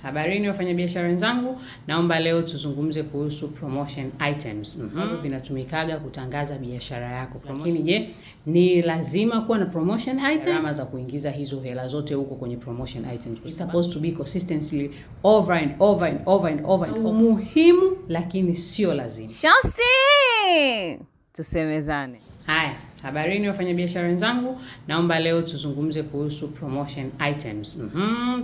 Habarini wafanyabiashara wenzangu, naomba leo tuzungumze kuhusu promotion items. Vinatumikaga kutangaza biashara yako. Lakini je, ni lazima kuwa na promotion item? Gharama za kuingiza hizo hela zote huko kwenye promotion items. It's supposed to be consistently over and over and over and over and over. Muhimu lakini sio lazima. Shosti! Tusemezane. Haya, habarini wafanyabiashara wenzangu, naomba leo tuzungumze kuhusu promotion items.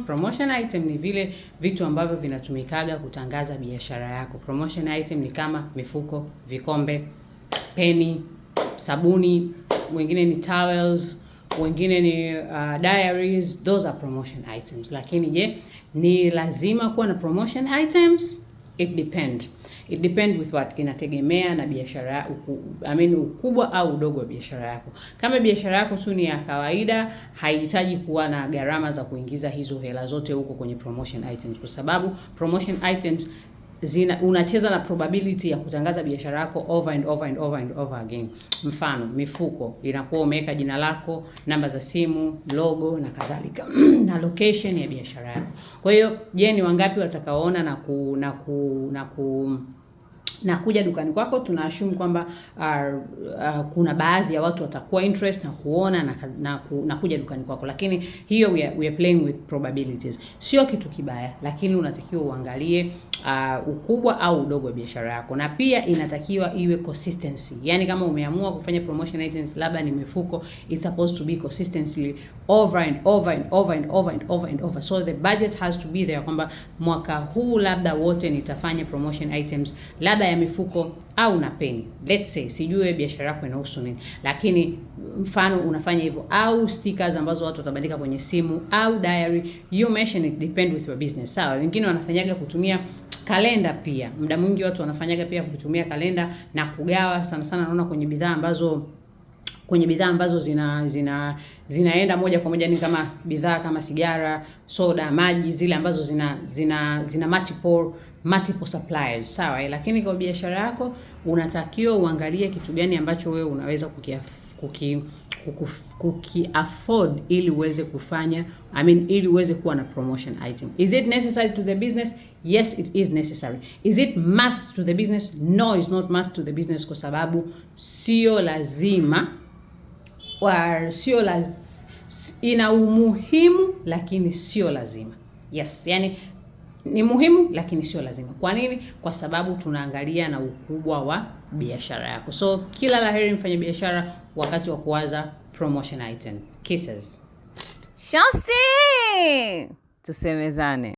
Promotion item ni vile vitu ambavyo vinatumikaga kutangaza biashara yako. Promotion item ni kama mifuko, vikombe, peni, sabuni, wengine ni towels, wengine ni diaries. Those are promotion items. Lakini je, ni lazima kuwa na promotion items? It depend with what, inategemea na biashara ukubwa au udogo wa biashara yako. Kama biashara yako tu ni ya kawaida, haihitaji kuwa na gharama za kuingiza hizo hela zote huko kwenye promotion items, kwa sababu promotion items unacheza na probability ya kutangaza biashara yako over and over and over and over again. Mfano, mifuko inakuwa umeweka jina lako, namba za simu, logo na kadhalika na location ya biashara yako. Kwa hiyo, je, ni wangapi watakaoona na kuja dukani kwako? Tuna assume kwamba kuna baadhi ya watu watakuwa interest na kuona na kuja dukani kwako, lakini hiyo we are playing with probabilities. Sio kitu kibaya, lakini unatakiwa uangalie ukubwa au udogo wa biashara yako, na pia inatakiwa iwe consistency. Yani kama umeamua kufanya promotion items, labda ni mifuko, it's supposed to be consistently over and over and over and over and over and over. So the budget has to be there, kwamba mwaka huu labda wote nitafanya promotion items labda ya mifuko au na peni. Let's say sijui biashara yako inahusu nini, lakini mfano unafanya hivyo, au stickers ambazo watu watabandika kwenye simu, au diary. You mention it, depend with your business. Sawa, wengine wanafanyaga kutumia kalenda pia. Muda mwingi watu wanafanyaga pia kutumia kalenda na kugawa. Sana sana naona kwenye bidhaa ambazo zinaenda moja kwa moja, ni kama bidhaa kama sigara, soda, maji, zile ambazo zina multiple suppliers. Sawa, lakini kwa biashara yako unatakiwa uangalie kitu gani ambacho wewe unaweza kuki afford ili uweze kufanya, ili uweze kuwa na promotion item. Is it necessary to the business? Yes, it is necessary. Is it must to the business? No, it's not must to the business, kwa sababu sio lazima, ina umuhimu lakini sio lazima. Yes, yani ni muhimu lakini sio lazima. Kwa nini? Kwa sababu tunaangalia na ukubwa wa biashara yako. So kila laheri mfanya biashara wakati wa kuwaza promotion item. Kisses. Shosti! Tusemezane.